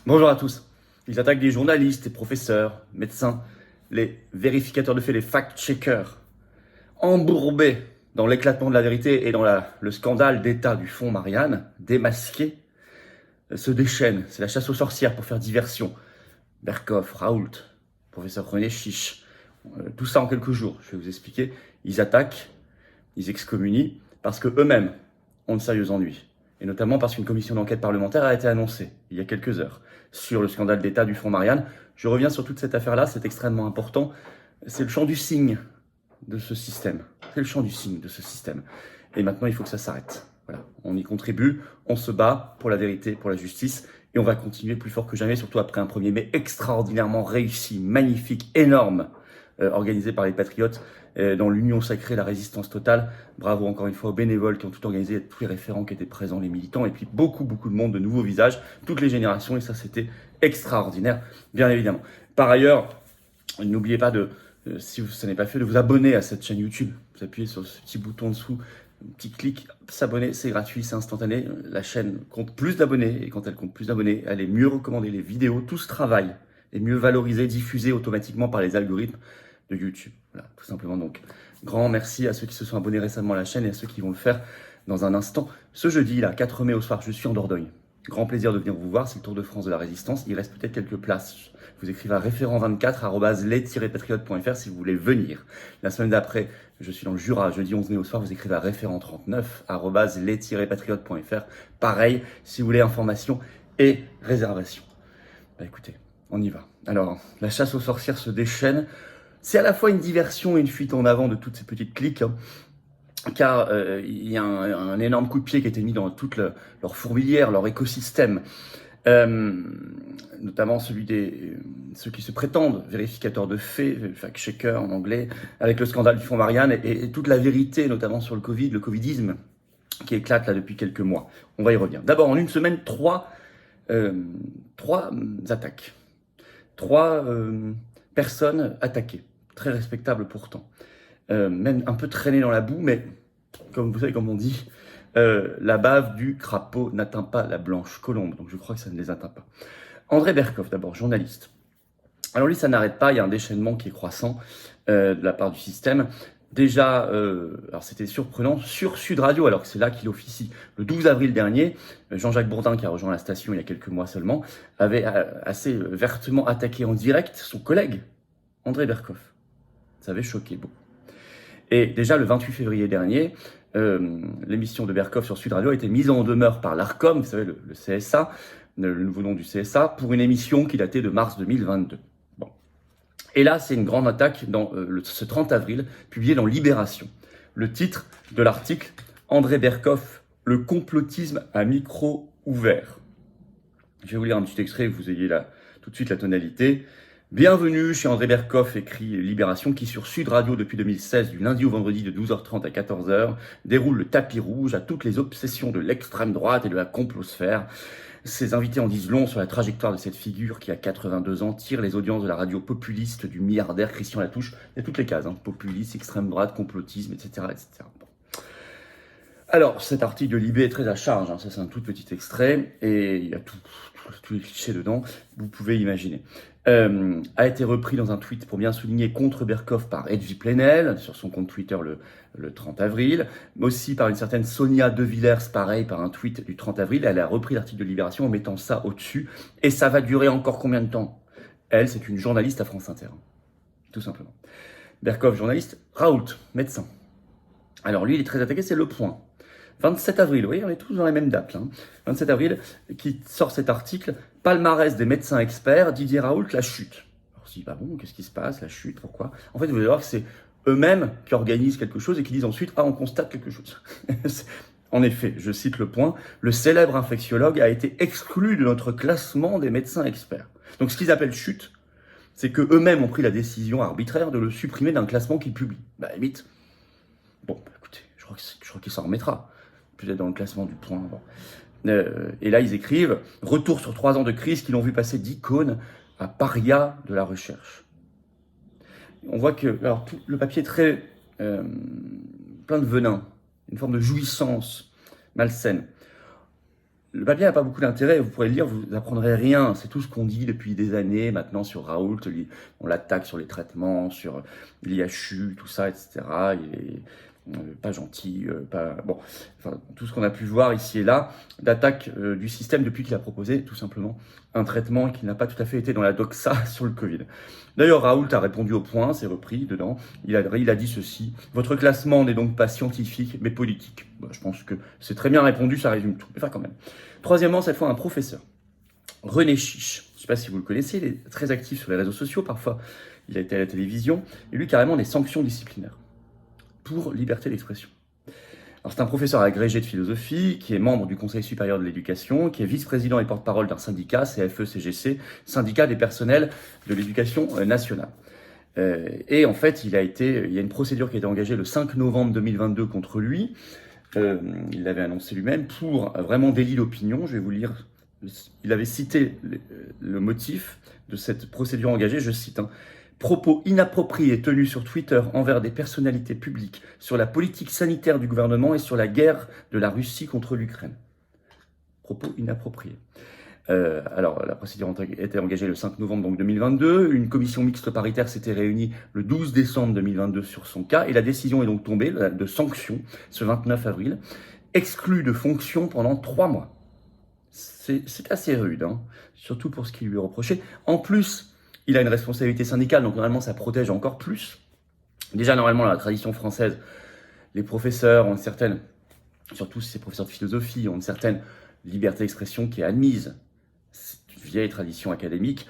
Bonjour à tous. Ils attaquent des journalistes, des professeurs, médecins, les vérificateurs de faits, les fact-checkers, embourbés dans l'éclatement de la vérité et dans le scandale d'État du fonds Marianne, démasqués, se déchaînent. C'est la chasse aux sorcières pour faire diversion. Berkoff, Raoult, professeur René Chiche, tout ça en quelques jours, je vais vous expliquer. Ils attaquent, ils excommunient, parce que eux-mêmes ont de sérieux ennuis. Et notamment parce qu'une commission d'enquête parlementaire a été annoncée, il y a quelques heures, sur le scandale d'État du fonds Marianne. Je reviens sur toute cette affaire-là, c'est extrêmement important. C'est le champ du signe de ce système. C'est le champ du signe de ce système. Et maintenant, il faut que ça s'arrête. Voilà, on y contribue, on se bat pour la vérité, pour la justice, et on va continuer plus fort que jamais, surtout après un 1er mai extraordinairement réussi, magnifique, énorme, organisé par les Patriotes, dans l'union sacrée, la résistance totale. Bravo encore une fois aux bénévoles qui ont tout organisé, tous les référents qui étaient présents, les militants, et puis beaucoup de monde, de nouveaux visages, toutes les générations, et ça c'était extraordinaire, bien évidemment. Par ailleurs, n'oubliez pas si ça n'est pas fait, de vous abonner à cette chaîne YouTube. Vous appuyez sur ce petit bouton dessous, un petit clic, s'abonner, c'est gratuit, c'est instantané. La chaîne compte plus d'abonnés, et quand elle compte plus d'abonnés, elle est mieux recommandée, les vidéos, tout ce travail est mieux valorisé, diffusé automatiquement par les algorithmes de YouTube. Voilà, tout simplement. Donc, grand merci à ceux qui se sont abonnés récemment à la chaîne et à ceux qui vont le faire dans un instant. Ce jeudi, là, 4 mai au soir, je suis en Dordogne. Grand plaisir de venir vous voir, c'est le Tour de France de la Résistance. Il reste peut-être quelques places. Vous écrivez à référent24@les-patriotes.fr si vous voulez venir. La semaine d'après, je suis dans le Jura, jeudi 11 mai au soir, vous écrivez à référent39@les-patriotes.fr. Pareil, si vous voulez information et réservation. Bah écoutez, on y va. Alors, la chasse aux sorcières se déchaîne. C'est à la fois une diversion et une fuite en avant de toutes ces petites cliques, hein, car il y a un énorme coup de pied qui a été mis dans toute leur fourmilière, leur écosystème, notamment celui ceux qui se prétendent vérificateurs de faits, fact-checkers en anglais, avec le scandale du fonds Marianne et toute la vérité, notamment sur le Covid, le Covidisme, qui éclate là depuis quelques mois. On va y revenir. D'abord, en une semaine, trois attaques. 3 personnes attaquées. Très respectable pourtant. Même un peu traîné dans la boue, mais comme vous savez, comme on dit, la bave du crapaud n'atteint pas la blanche colombe. Donc je crois que ça ne les atteint pas. André Berkoff, d'abord, journaliste. Alors lui, ça n'arrête pas, il y a un déchaînement qui est croissant de la part du système. Déjà, alors c'était surprenant, sur Sud Radio, alors que c'est là qu'il officie. Le 12 avril dernier, Jean-Jacques Bourdin, qui a rejoint la station il y a quelques mois seulement, avait assez vertement attaqué en direct son collègue, André Berkoff. Ça avait choqué beaucoup. Et déjà, le 28 février dernier, l'émission de Berkoff sur Sud Radio a été mise en demeure par l'ARCOM, vous savez, le CSA, le nouveau nom du CSA, pour une émission qui datait de mars 2022. Bon. Et là, c'est une grande attaque dans ce 30 avril, publié dans Libération. Le titre de l'article, André Berkoff, le complotisme à micro ouvert. Je vais vous lire un petit extrait, que vous ayez tout de suite la tonalité. Bienvenue chez André Berkoff, écrit Libération, qui sur Sud Radio depuis 2016, du lundi au vendredi de 12h30 à 14h, déroule le tapis rouge à toutes les obsessions de l'extrême droite et de la complosphère. Ses invités en disent long sur la trajectoire de cette figure qui, à 82 ans, tire les audiences de la radio populiste du milliardaire Christian Latouche. Il y a toutes les cases, hein, populiste, extrême droite, complotisme, etc. etc. Bon. Alors, cet article de Libé est très à charge, hein, ça c'est un tout petit extrait, et il y a tous les clichés dedans, vous pouvez imaginer. A été repris dans un tweet pour bien souligner contre Berkoff par Edwy Plenel, sur son compte Twitter le 30 avril, mais aussi par une certaine Sonia De Villers, pareil, par un tweet du 30 avril. Elle a repris l'article de Libération en mettant ça au-dessus, et ça va durer encore combien de temps? Elle, c'est une journaliste à France Inter, tout simplement. Berkoff, journaliste, Raoult, médecin. Alors lui, il est très attaqué, c'est Le Point. 27 avril, vous voyez, on est tous dans les mêmes dates. Hein. 27 avril, qui sort cet article, palmarès des médecins experts, Didier Raoult, la chute. Alors si, bah bon, qu'est-ce qui se passe, la chute, pourquoi? En fait, vous allez voir que c'est eux-mêmes qui organisent quelque chose et qui disent ensuite, ah, on constate quelque chose. En effet, je cite Le Point, le célèbre infectiologue a été exclu de notre classement des médecins experts. Donc ce qu'ils appellent chute, c'est que eux-mêmes ont pris la décision arbitraire de le supprimer d'un classement qu'ils publient. Bah, limite. Bon, écoutez, je crois qu'il s'en remettra. Peut-être dans le classement du Point. Bon. Et là, ils écrivent « Retour sur 3 ans de crise qui l'ont vu passer d'icône à paria de la recherche ». On voit que alors, tout le papier est très plein de venin, une forme de jouissance malsaine. le papier n'a pas beaucoup d'intérêt, vous pourrez le lire, vous n'apprendrez rien. C'est tout ce qu'on dit depuis des années maintenant sur Raoult. On l'attaque sur les traitements, sur l'IHU, tout ça, etc. Il est pas gentil, pas bon. Enfin, tout ce qu'on a pu voir ici et là d'attaque du système depuis qu'il a proposé tout simplement un traitement qui n'a pas tout à fait été dans la doxa sur le Covid. D'ailleurs, Raoult a répondu au point, c'est repris dedans. Il a dit ceci: votre classement n'est donc pas scientifique, mais politique. Bon, je pense que c'est très bien répondu, ça résume tout. Mais enfin, quand même. Troisièmement, cette fois, un professeur, René Chiche. Je ne sais pas si vous le connaissez, il est très actif sur les réseaux sociaux, parfois il a été à la télévision, et lui, carrément, des sanctions disciplinaires pour liberté d'expression. Alors, c'est un professeur agrégé de philosophie, qui est membre du Conseil supérieur de l'éducation, qui est vice-président et porte-parole d'un syndicat, CFE-CGC, syndicat des personnels de l'éducation nationale. Et en fait, il y a une procédure qui a été engagée le 5 novembre 2022 contre lui. Il l'avait annoncé lui-même pour vraiment délit d'opinion. Je vais vous lire. Il avait cité le motif de cette procédure engagée, je cite, propos inappropriés tenus sur Twitter envers des personnalités publiques sur la politique sanitaire du gouvernement et sur la guerre de la Russie contre l'Ukraine. Propos inappropriés. Alors, la procédure a été engagée le 5 novembre donc 2022. Une commission mixte paritaire s'était réunie le 12 décembre 2022 sur son cas et la décision est donc tombée de sanction ce 29 avril, exclu de fonction pendant 3 mois. C'est assez rude, surtout pour ce qui lui est reproché. En plus, il a une responsabilité syndicale, donc normalement ça protège encore plus. Déjà, normalement, dans la tradition française, les professeurs ont une certaine, surtout si c'est professeurs de philosophie, ont une certaine liberté d'expression qui est admise. C'est une vieille tradition académique,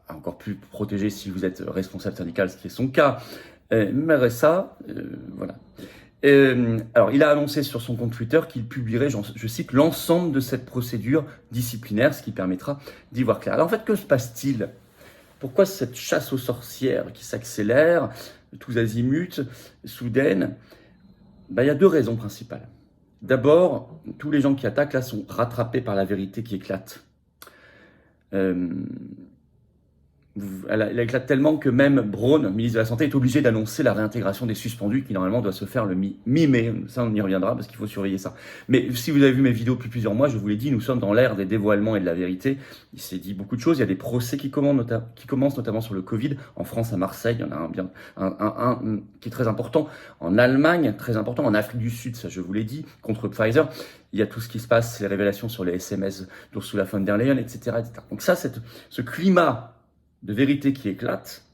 encore plus protégée si vous êtes responsable syndical, ce qui est son cas. Malgré ça, voilà. Alors, il a annoncé sur son compte Twitter qu'il publierait, je cite, l'ensemble de cette procédure disciplinaire, ce qui permettra d'y voir clair. Alors, en fait, que se passe-t-il ? Pourquoi cette chasse aux sorcières qui s'accélère, tous azimuts, soudaine ? Il y a 2 raisons principales. D'abord, tous les gens qui attaquent là sont rattrapés par la vérité qui éclate. Elle éclate tellement que même Braun, ministre de la Santé, est obligé d'annoncer la réintégration des suspendus qui normalement doit se faire le mi-mai. Ça, on y reviendra parce qu'il faut surveiller ça. Mais si vous avez vu mes vidéos depuis plusieurs mois, je vous l'ai dit, nous sommes dans l'ère des dévoilements et de la vérité. Il s'est dit beaucoup de choses. Il y a des procès qui commencent notamment sur le Covid. En France, à Marseille, il y en a un qui est très important. En Allemagne, très important. En Afrique du Sud, ça je vous l'ai dit, contre Pfizer. Il y a tout ce qui se passe, les révélations sur les SMS d'Ursula von der Leyen, etc., etc. Donc ça, ce climat de vérité qui éclate,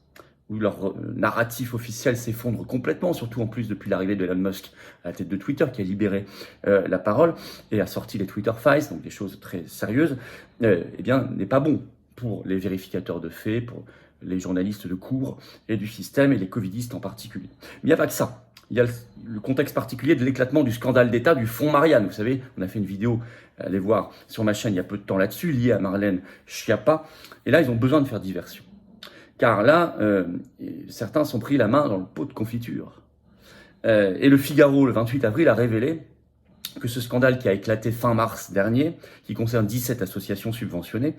où leur narratif officiel s'effondre complètement, surtout en plus depuis l'arrivée de Elon Musk à la tête de Twitter, qui a libéré la parole et a sorti les Twitter Files, donc des choses très sérieuses, n'est pas bon pour les vérificateurs de faits, pour les journalistes de cours et du système, et les covidistes en particulier. Mais il n'y a pas que ça. Il y a le contexte particulier de l'éclatement du scandale d'État du fonds Marianne. Vous savez, on a fait une vidéo, allez voir sur ma chaîne il y a peu de temps là-dessus, liée à Marlène Schiappa. Et là, ils ont besoin de faire diversion. Car là, certains sont pris la main dans le pot de confiture. Et le Figaro, le 28 avril, a révélé que ce scandale qui a éclaté fin mars dernier, qui concerne 17 associations subventionnées,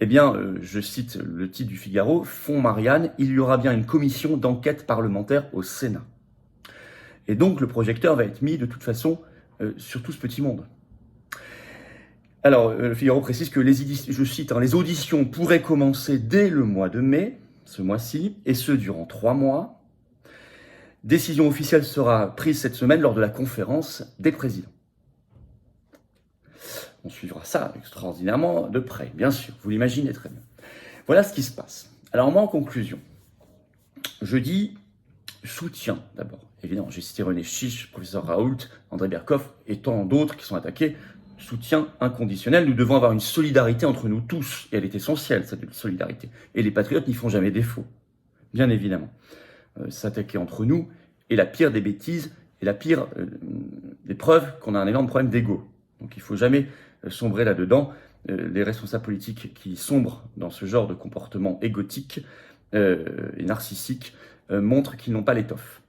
je cite le titre du Figaro, « Fonds Marianne, il y aura bien une commission d'enquête parlementaire au Sénat ». Et donc, le projecteur va être mis de toute façon sur tout ce petit monde. Alors, le Figaro précise que je cite, les auditions pourraient commencer dès le mois de mai, ce mois-ci, et ce durant 3 mois. Décision officielle sera prise cette semaine lors de la conférence des présidents. On suivra ça extraordinairement de près, bien sûr, vous l'imaginez très bien. Voilà ce qui se passe. Alors moi, en conclusion, je dis soutien d'abord. Évidemment, j'ai cité René Chiche, professeur Raoult, André Berkoff et tant d'autres qui sont attaqués. Soutien inconditionnel. Nous devons avoir une solidarité entre nous tous. Et elle est essentielle, cette solidarité. Et les patriotes n'y font jamais défaut. Bien évidemment. S'attaquer entre nous est la pire des bêtises et la pire des preuves qu'on a un énorme problème d'ego. Donc il ne faut jamais sombrer là-dedans. Les responsables politiques qui sombrent dans ce genre de comportement égotique et narcissique montrent qu'ils n'ont pas l'étoffe.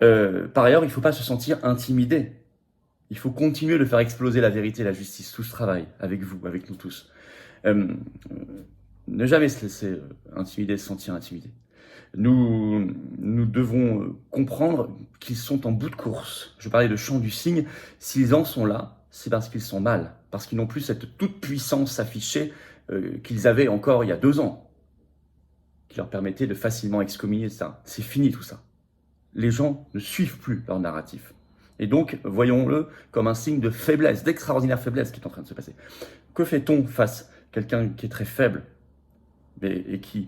Par ailleurs, il ne faut pas se sentir intimidé. Il faut continuer de faire exploser la vérité et la justice, tout ce travail, avec vous, avec nous tous. Ne jamais se laisser intimider, se sentir intimidé. Nous devons comprendre qu'ils sont en bout de course. Je parlais de chant du cygne. S'ils en sont là, c'est parce qu'ils sont mal, parce qu'ils n'ont plus cette toute-puissance affichée qu'ils avaient encore il y a 2 ans, qui leur permettait de facilement excommunier ça. C'est fini tout ça. Les gens ne suivent plus leur narratif. Et donc, voyons-le comme un signe de faiblesse, d'extraordinaire faiblesse qui est en train de se passer. Que fait-on face à quelqu'un qui est très faible et qui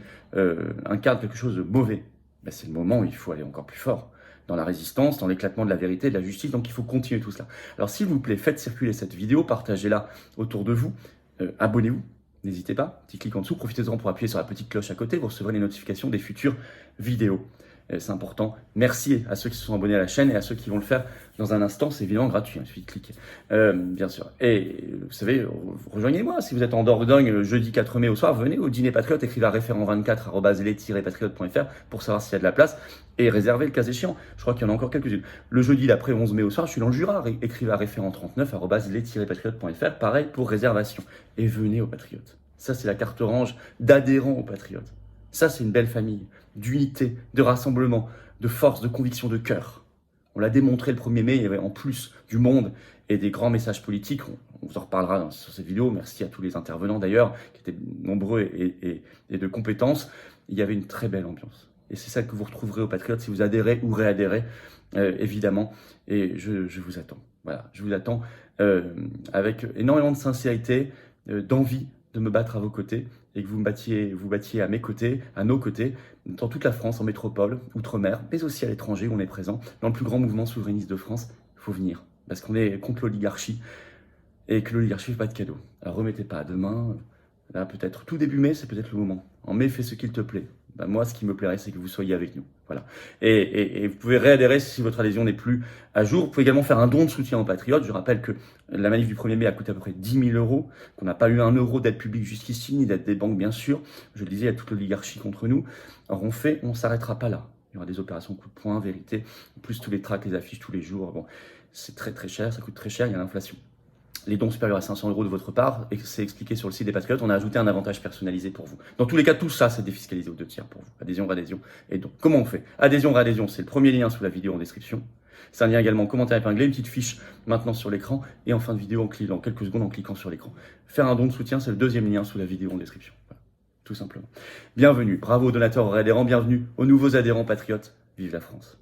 incarne quelque chose de mauvais? Ben, c'est le moment où il faut aller encore plus fort dans la résistance, dans l'éclatement de la vérité, de la justice. Donc il faut continuer tout cela. Alors s'il vous plaît, faites circuler cette vidéo, partagez-la autour de vous, abonnez-vous, n'hésitez pas, petit clic en dessous, profitez-en pour appuyer sur la petite cloche à côté, vous recevrez les notifications des futures vidéos. C'est important. Merci à ceux qui se sont abonnés à la chaîne et à ceux qui vont le faire dans un instant. C'est évidemment gratuit, il suffit de cliquer, bien sûr. Et vous savez, rejoignez-moi. Si vous êtes en Dordogne le jeudi 4 mai au soir, venez au Dîner Patriote, écrivez à référent24@les-patriotes.fr pour savoir s'il y a de la place et réservez le cas échéant. Je crois qu'il y en a encore quelques-unes. Le jeudi d'après 11 mai au soir, je suis dans le Jura. Écrivez à référent39@les-patriotes.fr, pareil pour réservation. Et venez aux Patriotes. Ça, c'est la carte orange d'adhérents aux Patriotes. Ça, c'est une belle famille d'unité, de rassemblement, de force, de conviction, de cœur. On l'a démontré le 1er mai, il y avait en plus du monde et des grands messages politiques. On vous en reparlera sur cette vidéo. Merci à tous les intervenants d'ailleurs, qui étaient nombreux et de compétences. Il y avait une très belle ambiance. Et c'est ça que vous retrouverez aux Patriotes si vous adhérez ou réadhérez, évidemment. Et je vous attends. Voilà, je vous attends avec énormément de sincérité, d'envie de me battre à vos côtés et que vous battiez à mes côtés, à nos côtés, dans toute la France, en métropole, outre-mer, mais aussi à l'étranger où on est présent, dans le plus grand mouvement souverainiste de France. Il faut venir, parce qu'on est contre l'oligarchie et que l'oligarchie ne fait pas de cadeaux. Alors remettez pas à demain, là peut-être tout début mai, c'est peut-être le moment. En mai, fais ce qu'il te plaît. Ben, moi, ce qui me plairait, c'est que vous soyez avec nous. Voilà. Et vous pouvez réadhérer si votre adhésion n'est plus à jour. Vous pouvez également faire un don de soutien aux Patriotes. Je rappelle que la manif du 1er mai a coûté à peu près 10 000 €, qu'on n'a pas eu 1 euro d'aide publique jusqu'ici, ni d'aide des banques, bien sûr. Je le disais, il y a toute l'oligarchie contre nous. Alors on s'arrêtera pas là. Il y aura des opérations coup de poing, vérité, plus tous les tracts, les affiches tous les jours. Bon, c'est très très cher, ça coûte très cher, il y a l'inflation. Les dons supérieurs à 500 € de votre part, et c'est expliqué sur le site des Patriotes, on a ajouté un avantage personnalisé pour vous. Dans tous les cas, tout ça, c'est défiscalisé aux 2 tiers pour vous. Adhésion, réadhésion. Et donc, comment on fait? Adhésion, réadhésion, c'est le premier lien sous la vidéo en description. C'est un lien également commentaire épinglé, une petite fiche maintenant sur l'écran, et en fin de vidéo, dans quelques secondes, en cliquant sur l'écran. Faire un don de soutien, c'est le 2e lien sous la vidéo en description. Voilà. Tout simplement. Bienvenue, bravo aux donateurs, aux réadhérents, bienvenue aux nouveaux adhérents Patriotes. Vive la France.